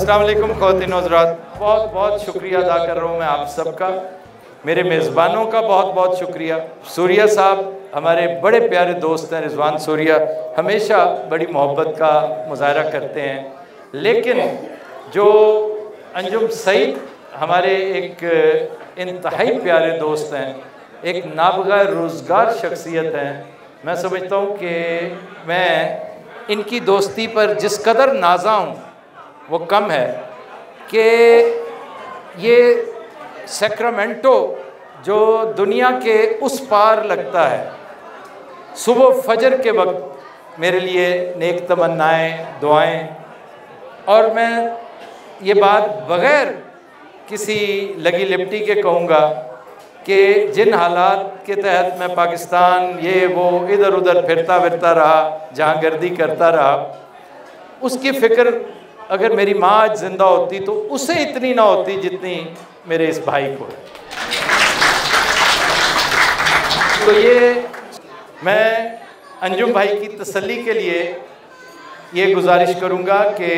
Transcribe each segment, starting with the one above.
अस्सलाम वालेकुम ख़वातीन व हज़रात, बहुत बहुत शुक्रिया अदा कर रहा हूँ मैं आप सबका, मेरे मेज़बानों का बहुत बहुत शुक्रिया। सूर्या साहब हमारे बड़े प्यारे दोस्त हैं, रिजवान सूर्या हमेशा बड़ी मोहब्बत का मुजाहरा करते हैं, लेकिन जो अंजुम सईद हमारे एक इंतहाई प्यारे दोस्त हैं, एक नाबगा रोज़गार शख्सियत हैं। मैं समझता हूँ कि मैं इनकी दोस्ती पर जिस कदर नाज़ा हूँ वो कम है कि ये सैक्रामेंटो जो दुनिया के उस पार लगता है, सुबह फजर के वक्त मेरे लिए नेक तमन्नाएँ, दुआएँ, और मैं ये बात बग़ैर किसी लगी लिपटी के कहूँगा कि जिन हालात के तहत मैं पाकिस्तान ये वो इधर उधर फिरता रहा, जहाँगर्दी करता रहा, उसकी फ़िक्र अगर मेरी माँ आज ज़िंदा होती तो उसे इतनी ना होती जितनी मेरे इस भाई को है। तो ये मैं अंजुम भाई की तसल्ली के लिए ये गुजारिश करूँगा कि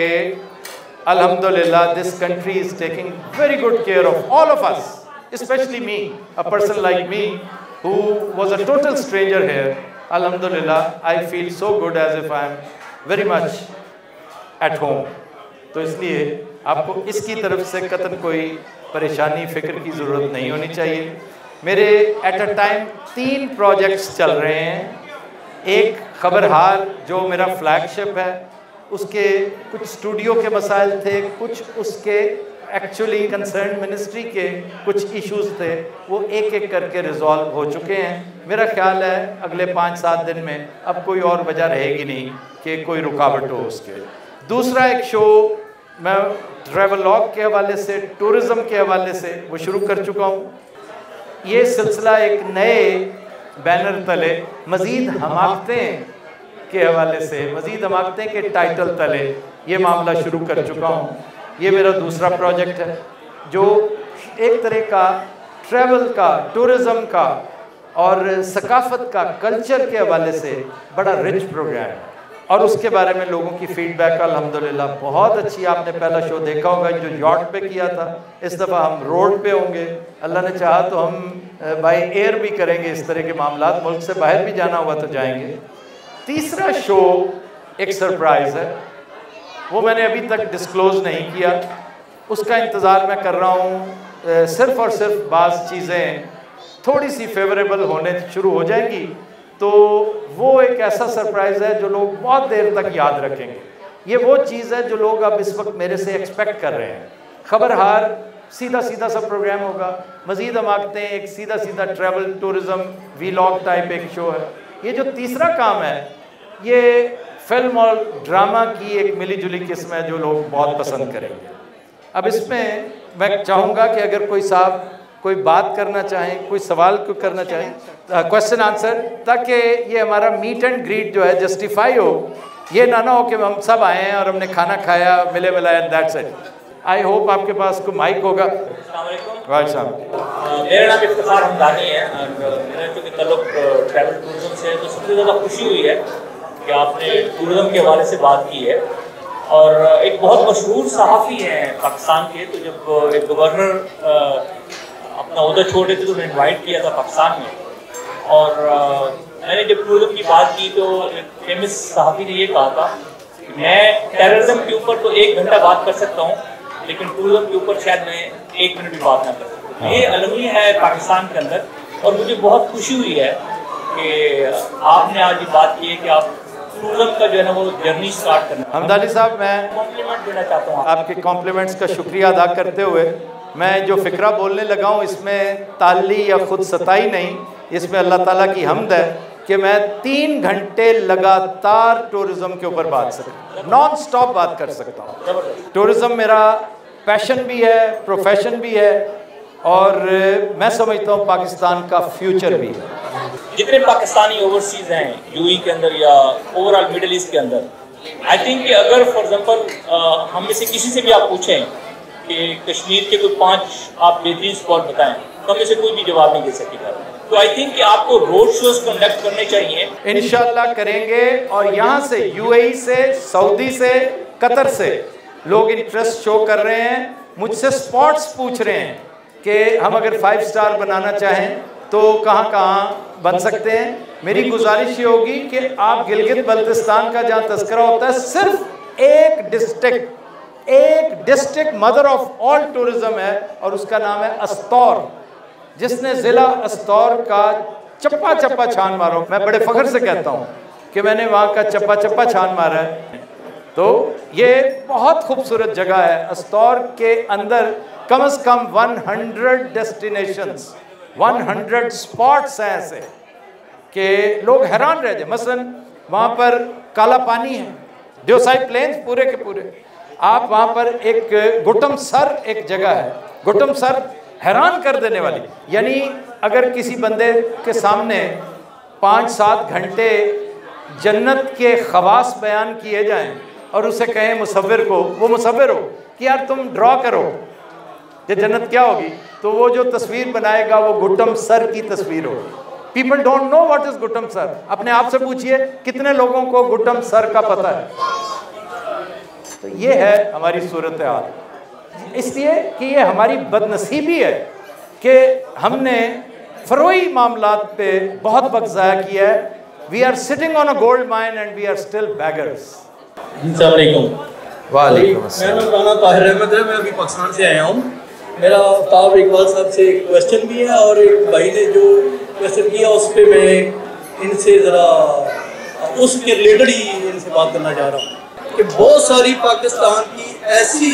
अल्हम्दुलिल्लाह this country is taking very good care of all of us, especially me, a person like me who was a total stranger here. Alhamdulillah, I feel so good as if I am very much at home. तो इसलिए आपको इसकी तरफ से कतन कोई परेशानी फ़िक्र की ज़रूरत नहीं होनी चाहिए। मेरे एट अ टाइम 3 प्रोजेक्ट्स चल रहे हैं। एक खबरहार जो मेरा फ्लैगशिप है, उसके कुछ स्टूडियो के मसाइल थे, कुछ उसके एक्चुअली कंसर्न मिनिस्ट्री के कुछ इश्यूज़ थे, वो एक एक करके रिजॉल्व हो चुके हैं। मेरा ख्याल है अगले 5-7 दिन में अब कोई और वजह रहेगी नहीं कि कोई रुकावट हो उसके। दूसरा एक शो मैं ट्रैवलॉग के हवाले से, टूरिज़म के हवाले से वो शुरू कर चुका हूँ। ये सिलसिला एक नए बैनर तले मज़ीद हमाकतें के हवाले से, मज़ीद हमाकतें के टाइटल तले ये मामला शुरू कर चुका हूँ। ये मेरा दूसरा प्रोजेक्ट है जो एक तरह का ट्रैवल का, टूरिज़म का और सकाफ़त का, कल्चर के हवाले से बड़ा रिच प्रोग्राम है, और उसके बारे में लोगों की फ़ीडबैक अल्हम्दुलिल्लाह बहुत अच्छी। आपने पहला शो देखा होगा जो यॉट पे किया था, इस दफ़ा हम रोड पे होंगे, अल्लाह ने चाहा तो हम बाय एयर भी करेंगे। इस तरह के मामलात, मुल्क से बाहर भी जाना हुआ तो जाएंगे। तीसरा शो एक सरप्राइज़ है, वो मैंने अभी तक डिस्क्लोज़ नहीं किया, उसका इंतज़ार मैं कर रहा हूँ। सिर्फ़ और सिर्फ बाज़ चीज़ें थोड़ी सी फेवरेबल होने शुरू हो जाएंगी तो वो एक ऐसा सरप्राइज़ है जो लोग बहुत देर तक याद रखेंगे। ये वो चीज़ है जो लोग अब इस वक्त मेरे से एक्सपेक्ट कर रहे हैं। खबरहार सीधा सीधा सा प्रोग्राम होगा, मज़ीद हम आखते हैं एक सीधा सीधा ट्रैवल टूरिज़म वीलॉग टाइप एक शो है। ये जो तीसरा काम है ये फिल्म और ड्रामा की एक मिली जुली किस्म है जो लोग बहुत पसंद करेंगे। अब इसमें मैं चाहूँगा कि अगर कोई साहब कोई बात करना चाहें, कोई सवाल को करना चाहें, क्वेश्चन आंसर, ताकि ये हमारा मीट एंड ग्रीट जो है जस्टिफाई हो। ये ना हो कि हम सब आए हैं और हमने खाना खाया, मिले मिलाया, दैट्स इट। आई होप आपके पास कोई माइक होगा। मेरा नाम इफ्तिखार हमदानी है और मेरा चूँकि ताल्लुक ट्रैवल टूरिज्म से है, तो सबसे ज़्यादा खुशी हुई है कि आपने टूरिज्म के हवाले से बात की है। और एक बहुत मशहूर सहाफ़ी हैं पाकिस्तान के, तो जब एक गवर्नर अपना उहदा छोड़ रहे थे तो उन्हें इन्वाइट किया था पाकिस्तान में, और मैंने जब टूरिज्म की बात की तो एक फेमस सहाफ़ी ने ये कहा था कि मैं टेररिज्म के ऊपर तो 1 घंटा बात कर सकता हूँ, लेकिन टूरिज्म के ऊपर शायद मैं 1 मिनट भी बात ना कर सकता। ये अलमी है पाकिस्तान के अंदर, और मुझे बहुत खुशी हुई है कि आपने आज ये बात की है कि आप टूरिज्म का जो है ना वो जर्नी स्टार्ट करना। हमदानी साहब, मैं कॉम्प्लीमेंट देना चाहता हूँ आपके कॉम्प्लीमेंट्स का शुक्रिया अदा करते हुए मैं जो फ़िक्रा बोलने लगा हूँ इसमें ताली या खुद सताई नहीं, इसमें अल्लाह ताला की हम्द है कि मैं 3 घंटे लगातार टूरिज़म के ऊपर बात सकता हूँ, नॉन स्टॉप बात कर सकता हूँ। टूरिज़म मेरा पैशन भी है, प्रोफेशन भी है, और मैं समझता हूँ पाकिस्तान का फ्यूचर भी है। जितने पाकिस्तानी ओवरसीज़ हैं यूएई के अंदर या ओवरऑल मिडल ईस्ट के अंदर, आई थिंक कि अगर फॉर एग्जांपल हम में से किसी से भी आप पूछें कि कश्मीर के कोई 5 आप बेहतरीन स्पॉट बताएं, तो हम में से कोई भी जवाब नहीं दे सकेगा। तो आई थिंक कि आपको रोड शोज कंडक्ट करने चाहिए, इंशाल्लाह करेंगे, और यहाँ से यूएई से, सऊदी से, कतर से लोग इंटरेस्ट शो कर रहे हैं, मुझसे स्पॉट्स पूछ रहे हैं कि हम अगर 5 स्टार बनाना चाहें तो कहाँ कहाँ बन सकते हैं। मेरी गुजारिश ये होगी कि आप गिलगित बल्तिस्तान का जहाँ तस्करा होता है, सिर्फ एक district mother of all tourism है और उसका नाम है अस्तौर, जिसने ज़िला अस्तौर का चप्पा चप्पा छान मारा। मैं बड़े फख्र से कहता हूँ कि मैंने वहाँ का चप्पा चप्पा छान मारा है। तो ये बहुत खूबसूरत जगह है। अस्तौर के अंदर कम से कम 100 डेस्टिनेशंस, 100 स्पॉट्स हैं ऐसे कि लोग हैरान रह जाए। मसलन वहाँ पर काला पानी है, देवसाई प्लेन्स पूरे के पूरे। आप वहाँ पर एक गुटम सर एक जगह है, गुटम सर हैरान कर देने वाली। यानी अगर किसी बंदे के सामने 5-7 घंटे जन्नत के खवास बयान किए जाएं और उसे कहें मुसव्विर को, वो मुसव्विर हो कि यार तुम ड्रॉ करो ये जन्नत क्या होगी, तो वो जो तस्वीर बनाएगा वो गुटम सर की तस्वीर होगी। People don't know what is गुटम सर। अपने आप से पूछिए कितने लोगों को गुटम सर का पता है। तो ये है हमारी सूरत हाल, इसलिए कि ये हमारी बदनसीबी है कि हमने फरोई मामलात पे बहुत वक्त ज़ाया किया है। We are sitting on a gold mine and we are still beggars. वालेकुम अस्सलाम। मैं राना ताहिर अहमद है, मैं अभी पाकिस्तान से आया हूँ। मेरा ताब इकबाल साहब से एक क्वेश्चन भी है और एक भाई ने जो क्वेश्चन किया उस पर मैं इनसे ज़रा उसके रिलेटेड ही इनसे बात करना चाह रहा हूँ कि बहुत सारी पाकिस्तान की ऐसी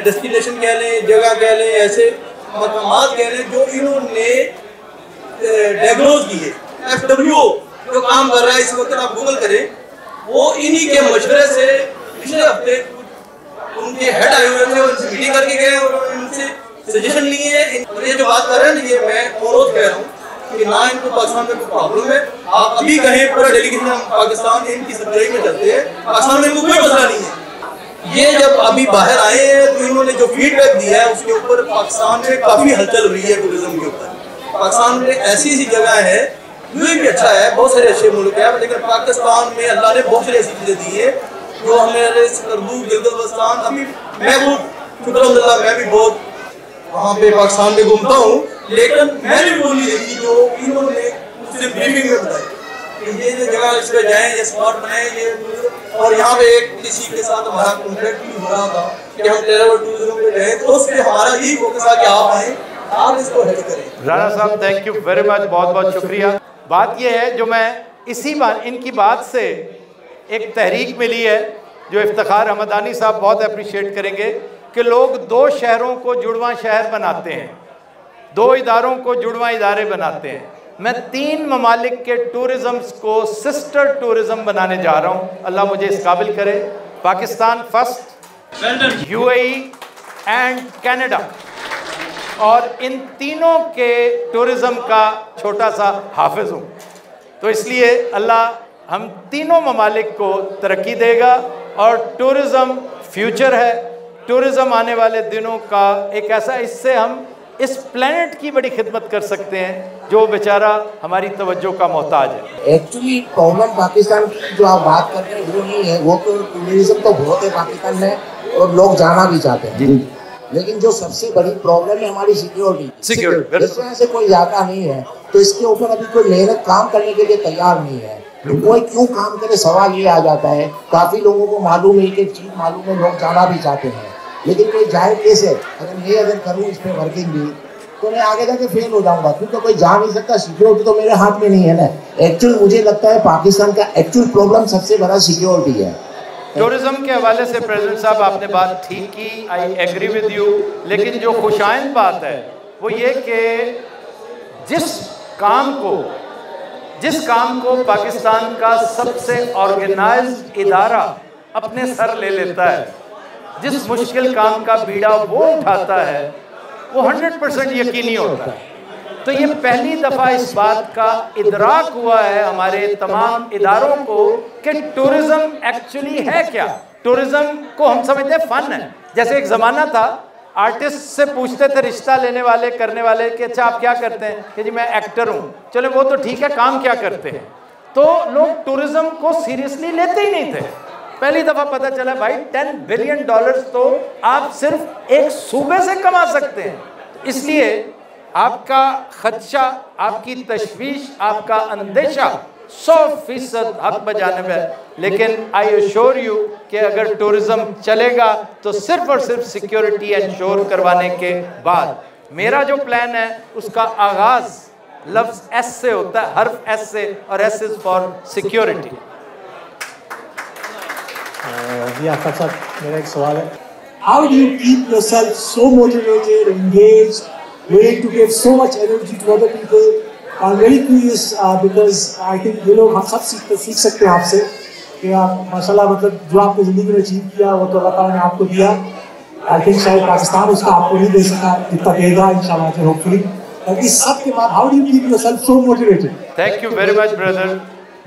डेस्टिनेशन कह लें, जगह कह लें, ऐसे मकामात कह लें जो इन्होंने डायग्नोज किए। FWO जो काम कर रहा है इस वक्त आप गूगल करें, वो इन्हीं के मशवरे से पिछले हफ्ते उनके हेड आए हुए थे, उनसे मीटिंग करके गए और उनसे सजेशन लिए हैं। और ये जो बात कर रहे हैं ये मैं अनुरोध कह रहा हूँ कि ना इनको पाकिस्तान में कोई प्रॉब्लम है। आप अभी कहें पूरा डेलीगेशन पाकिस्तान इनकी सरकारी में चलते हैं, पाकिस्तान में इनको कोई मसला नहीं है। ये जब अभी बाहर आए हैं तो इन्होंने जो फीडबैक दिया है उसके ऊपर पाकिस्तान में काफ़ी हलचल रही है टूरिज्म के ऊपर। पाकिस्तान में ऐसी ऐसी जगह है, यूएई भी अच्छा है, बहुत सारे अच्छे मुल्क हैं, लेकिन पाकिस्तान में अल्लाह ने बहुत सारी ऐसी चीज़ें दी है जो हमारे करदू गिलगित बल्तिस्तान। अभी मैं वो शुक्र मैं भी बहुत वहाँ पे पाकिस्तान में घूमता हूँ, लेकिन मैंने भी वो नहीं देखी जो इन्होंने मुझसे ब्रीफिंग में बताई कि ये जगह इस पर जाएँ, ये स्पॉट बनाएँ, ये। और यहाँ पे एक किसी के साथ हमारा कॉन्ट्रैक्ट भी हो रहा था कि हम ट्रैवल टूरिज्म पे गए, तो उस पर हमारा यही फोकस था कि आप आएँ, आप इसको हेल्प करें। राणा साहब थैंक यू वेरी मच, बहुत बहुत शुक्रिया। बात यह है जो मैं इसी बार इनकी बात से एक तहरीक मिली है जो इफ्तिखार हमदानी साहब बहुत अप्रिशिएट करेंगे कि लोग 2 शहरों को जुड़वा शहर बनाते हैं, 2 इदारों को जुड़वा इदारे बनाते हैं। मैं 3 ममालिक के टूरिज़्म को सिस्टर टूरिज़्म बनाने जा रहा हूँ, अल्लाह मुझे इस काबिल करे। Pakistan first, UAE and Canada, और इन तीनों के टूरिज़्म का छोटा सा हाफिज़ हूँ। तो इसलिए अल्लाह हम तीनों ममालिक को तरक्की देगा और टूरिज़्म फ्यूचर है। टूरिज़्म आने वाले दिनों का एक ऐसा, इससे हम इस प्लेनेट की बड़ी खिदमत कर सकते हैं जो बेचारा हमारी तवज्जो का मोहताज है। एक्चुअली प्रॉब्लम पाकिस्तान की जो आप बात कर रहे हैं वो नहीं है, वो तो टूरिज्म तो बहुत है पाकिस्तान में और लोग जाना भी चाहते हैं, लेकिन जो सबसे बड़ी प्रॉब्लम है हमारी सिक्योरिटी। जिस वजह से कोई जाता नहीं है, तो इसके ऊपर अभी कोई मेहनत काम करने के लिए तैयार नहीं है। तो कोई क्यों काम करे, सवाल ये आ जाता है। काफ़ी लोगों को मालूम है कि चीज़ मालूम है, लोग जाना भी चाहते हैं, लेकिन कोई जाए कैसे? अगर करूँ इस पर वर्किंग भी तो मैं आगे जाके फेल हो जाऊंगा, क्योंकि कोई जा नहीं सकता। सिक्योरिटी तो मेरे हाथ में नहीं है ना। एक्चुअल मुझे लगता है पाकिस्तान का एक्चुअल प्रॉब्लम सबसे बड़ा सिक्योरिटी है। टूरिज्म के हवाले से प्रेसिडेंट साहब आपने बात ठीक की, आई एग्री विद यू, लेकिन जो खुशाइंद बात है वो ये कि जिस काम को पाकिस्तान का सबसे ऑर्गेनाइज्ड इदारा अपने सर ले लेता है, जिस मुश्किल काम का बीड़ा वो उठाता है, वो 100% यकीनी होता है। तो ये पहली दफ़ा इस बात का इदराक हुआ है हमारे तमाम इदारों को कि टूरिज़्म एक्चुअली है क्या। टूरिज़्म को हम समझते हैं फ़न है। जैसे एक ज़माना था, आर्टिस्ट से पूछते थे रिश्ता लेने वाले करने वाले कि अच्छा आप क्या करते हैं, कि जी मैं एक्टर हूँ। चलो वो तो ठीक है, काम क्या करते हैं। तो लोग टूरिज़्म को सीरियसली लेते ही नहीं थे। पहली दफा पता चला भाई $10 बिलियन तो आप सिर्फ एक सूबे से कमा सकते हैं। इसलिए आपका खदशा, आपकी तशवीश, आपका अंदेशा 100% हक बजानिब है, लेकिन आई एश्योर यू कि अगर टूरिज्म चलेगा तो सिर्फ और सिर्फ सिक्योरिटी इंश्योर करवाने के बाद। मेरा जो प्लान है उसका आगाज लफ्ज एस से होता है, हर्फ एस से, और एस इज फॉर सिक्योरिटी। साहब, मेरा एक सवाल है, how do you keep yourself so motivated, engaged, willing to give so much energy to other people? I'm very curious because I think ये लोग हम सब सीख सकते हैं आपसे कि आप माशाल्लाह मतलब जो आपने ज़िंदगी में अचीव किया वो तो अल्लाह ताला ने आपको दिया। आई थिंक शायद पाकिस्तान उसका आपको नहीं दे सका जितना देगा इंशाल्लाह होपफुली। इस सब के बाद how do you keep yourself so motivated? Thank you very much brother.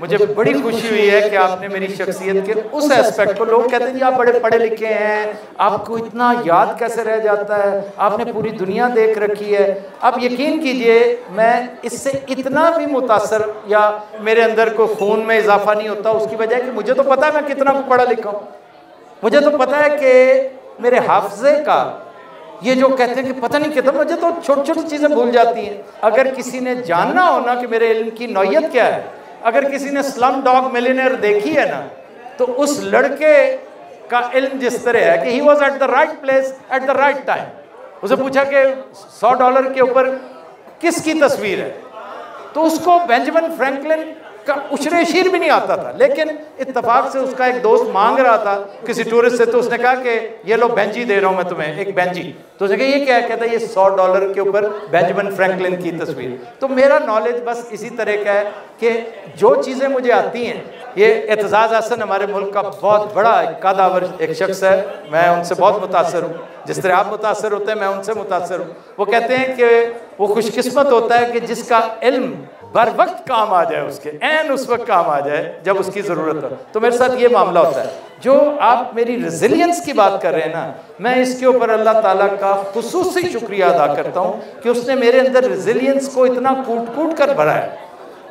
मुझे बड़ी खुशी हुई है कि आपने मेरी शख्सियत के उस एस्पेक्ट को, लोग कहते हैं जी आप बड़े पढ़े लिखे हैं, आपको इतना याद कैसे रह जाता है, आपने पूरी दुनिया देख रखी है। अब यकीन कीजिए मैं इससे इतना भी मुतासर या मेरे अंदर को खून में इजाफा नहीं होता, उसकी वजह कि मुझे तो पता है मैं कितना पढ़ा लिखा हूँ। मुझे तो पता है कि मेरे हाफजे का ये जो कहते हैं कि पता नहीं कितना, मुझे तो छोटी छोटी चीज़ें भूल जाती हैं। अगर किसी ने जानना हो ना कि मेरे इल्म की नौयत क्या है, अगर किसी ने स्लम डॉग मिलियनेयर देखी है ना, तो उस लड़के का इल्म जिस तरह है कि he was at the right place at the right time. उसे पूछा कि $100 के ऊपर किसकी तस्वीर है, तो उसको बेंजामिन फ्रैंकलिन का उशरे शीर भी नहीं आता था, लेकिन इत्तेफाक से उसका एक दोस्त मांग रहा था किसी टूरिस्ट से, तो उसने कहा कि ये लो बेंजी दे रहा हूँ मैं तुम्हें, एक बेंजी। तो उसने कहा ये क्या है? कहता है ये $100 के ऊपर बेंजामिन फ्रैंकलिन की तस्वीर। तो मेरा नॉलेज बस इसी तरह का है कि जो चीज़ें मुझे आती हैं, ये एतजाज़ हसन हमारे मुल्क का बहुत बड़ा कादावर एक शख्स है, मैं उनसे बहुत मुतासर हूँ। जिस तरह आप मुतासर होते हैं मैं उनसे मुतासर हूँ। वो कहते हैं कि वो खुशकिस्मत होता है कि जिसका इल्म बर वक्त काम आ जाए, उसके ऐन उस वक्त काम आ जाए जब उसकी ज़रूरत हो। तो मेरे साथ ये मामला होता है। जो आप मेरी रेजिलियंस की बात कर रहे हैं ना, मैं इसके ऊपर अल्लाह ताला का खुसूसी शुक्रिया अदा करता हूँ कि उसने मेरे अंदर रेजिलियंस को इतना कूट कूट कर भरा है,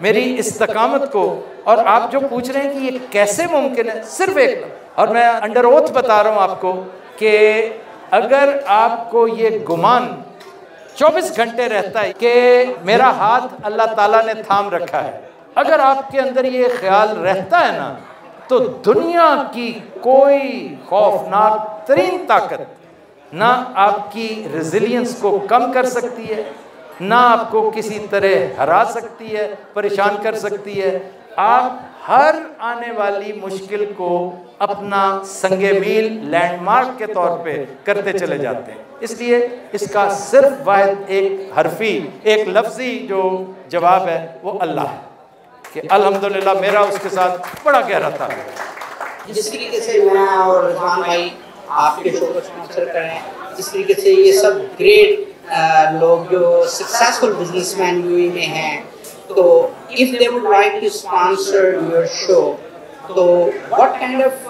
मेरी इस्तकामत को। और आप जो पूछ रहे हैं कि ये कैसे मुमकिन है, सिर्फ एक, और मैं अंडर ओथ बता रहा हूँ आपको कि अगर आपको ये गुमान 24 घंटे रहता है कि मेरा हाथ अल्लाह ताला ने थाम रखा है, अगर आपके अंदर ये ख्याल रहता है ना, तो दुनिया की कोई खौफनाक तरीन ताकत ना आपकी रेजिलियंस को कम कर सकती है, ना आपको किसी तरह हरा सकती है, परेशान कर सकती है। आप हर आने वाली मुश्किल को अपना संगे मील लैंडमार्क के तौर पे करते चले जाते हैं। इसलिए इसका सिर्फ वाहिद एक हरफी, एक लफ्जी जो जवाब है वो अल्लाह है कि अल्हम्दुलिल्लाह मेरा उसके साथ बड़ा गहरा था। जिस तरीके से मैं और रिजवान भाई आपके शो को स्पॉन्सर कर रहे हैं, जिस तरीके से ये सब ग्रेट लोग जो सक्सेसफुल बिजनेसमैन यूएई में हैं, तो if they would like to sponsor your show, so what kind of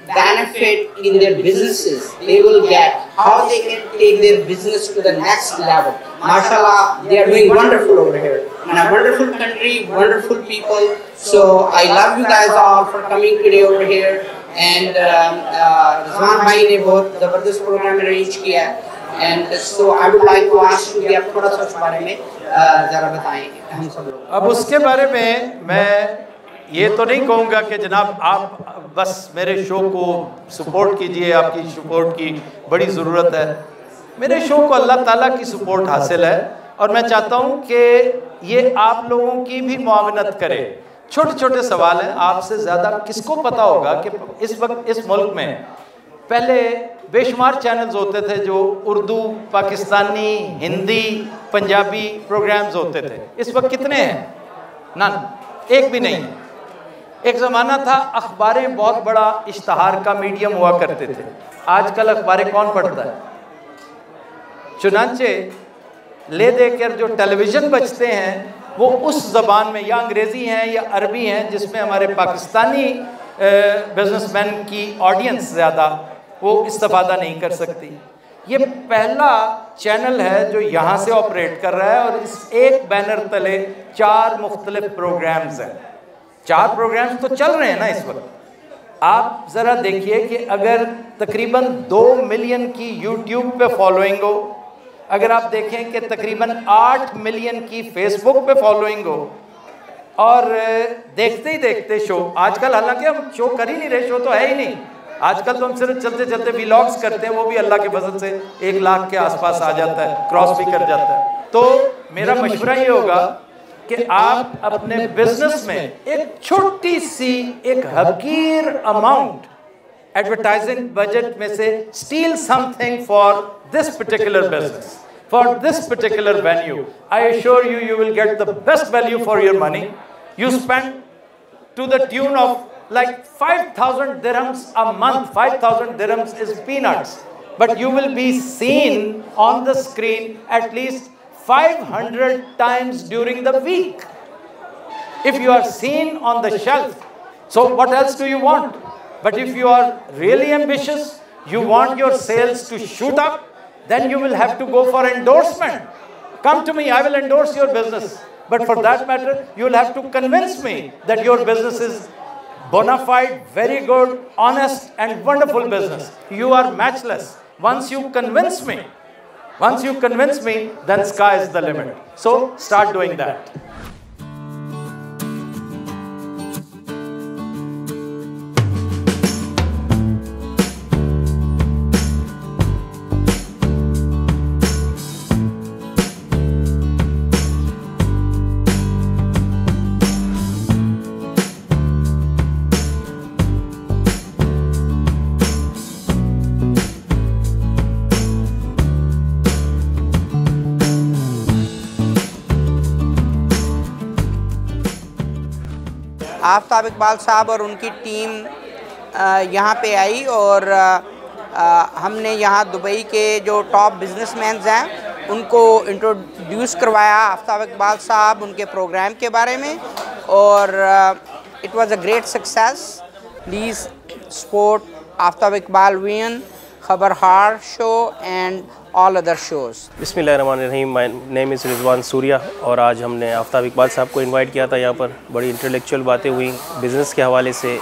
benefit in their businesses they will get, how they can take their business to the next level? Mashallah, they are doing wonderful over here in a wonderful country, wonderful people. So I love you guys all for coming today over here, and Rizwan bhai ne bahut zabardast program arrange kiya hai, and so I would like to ask you कि आप थोड़ा सा उस बारे में ज़रा बताएं हम सब लोग। अब उसके बारे में मैं ये तो नहीं कहूँगा कि जनाब आप बस मेरे शो को सपोर्ट कीजिए, आपकी सपोर्ट की बड़ी ज़रूरत है। मेरे शो को अल्लाह ताला की सपोर्ट हासिल है और मैं चाहता हूँ कि ये आप लोगों की भी मुआवनत करे। छोटे छोटे सवाल हैं, आपसे ज़्यादा किसको पता होगा कि इस वक्त इस मुल्क में पहले बेशुमार चैनल्स होते थे जो उर्दू, पाकिस्तानी, हिंदी, पंजाबी प्रोग्राम्स होते थे। इस वक्त कितने हैं? ना, एक भी नहीं। एक ज़माना था अखबारें बहुत बड़ा इश्तहार का मीडियम हुआ करते थे। आजकल अखबारें कौन पढ़ता है? चुनांचे ले देकर जो टेलीविज़न बचते हैं वो उस ज़बान में या अंग्रेज़ी हैं या अरबी हैं जिसमें हमारे पाकिस्तानी बिजनेसमैन की ऑडियंस ज़्यादा वो इस्तेफादा नहीं कर सकती। ये पहला चैनल है जो यहाँ से ऑपरेट कर रहा है और इस एक बैनर तले 4 मुख्तलिफ प्रोग्राम्स हैं। 4 प्रोग्राम्स तो चल रहे हैं ना इस वक्त। आप ज़रा देखिए कि अगर तकरीबन 2 मिलियन की यूट्यूब पे फॉलोइंग हो, अगर आप देखें कि तकरीबन 8 मिलियन की फेसबुक पे फॉलोइंग हो, और देखते ही देखते शो, आजकल हालांकि हम शो कर ही नहीं रहे, शो तो है ही नहीं, आजकल तो हम सिर्फ चलते चलते व्लॉग्स करते हैं, वो भी अल्लाह के फजल से 1 लाख के आसपास आ जाता है, क्रॉस भी कर जाता है। तो मेरा मशवरा ये होगा कि आप अपने बिजनेस में एक छोटी सी, एक हकीर अमाउंट एडवर्टाइजिंग बजट में से steel something for this particular business, for this particular venue. I assure you, you will get the best value for your money. You spend to the tune of like 5,000 dirhams a month. 5,000 dirhams is peanuts. But you will be seen on the screen at least 500 times during the week. If you are seen on the shelf, so what else do you want? But if you are really ambitious, you want your sales to shoot up, then you will have to go for endorsement. Come to me, I will endorse your business. But for that matter, you will have to convince me that your business is bona fide, very good, honest and wonderful business. You are matchless. Once you convince me, then sky is the limit. So start doing that. Aftab Iqbal साहब और उनकी team यहाँ पे आई और हमने यहाँ Dubai के जो टॉप बिजनेसमैन हैं उनको इंट्रोड्यूस करवाया आफ्ताब इकबाल साहब उनके प्रोग्राम के बारे में, और it was a great success. Please support Aftab Iqbal वीन, Khabarhar show and all other shows. बिस्मिल्लाहिर्रहमानिर्रहीम. My name is Rizwan Surya और आज हमने आफ्ताब इकबाल साहब को इनवाइट किया था. यहाँ पर बड़ी इंटेलेक्चुअल बातें हुई बिज़नेस के हवाले से,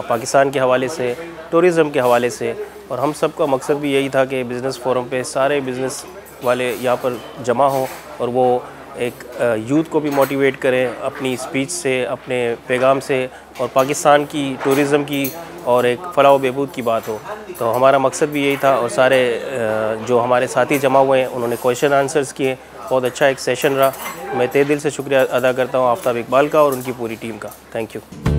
पाकिस्तान के हवाले से, टूरिज़म के हवाले से, और हम सब का मकसद भी यही था कि बिज़नेस फोरम पे सारे बिज़नेस वाले यहाँ पर जमा हों और वो एक यूथ को भी मोटिवेट करें अपनी स्पीच से, अपने पैगाम से, और पाकिस्तान की टूरिज़म की और एक फलाह व बहबूद की बात हो. तो हमारा मकसद भी यही था और सारे जो हमारे साथी जमा हुए हैं उन्होंने क्वेश्चन आंसर्स किए. बहुत अच्छा एक सेशन रहा. मैं तहे दिल से शुक्रिया अदा करता हूँ आफ्ताब इकबाल का और उनकी पूरी टीम का. Thank you.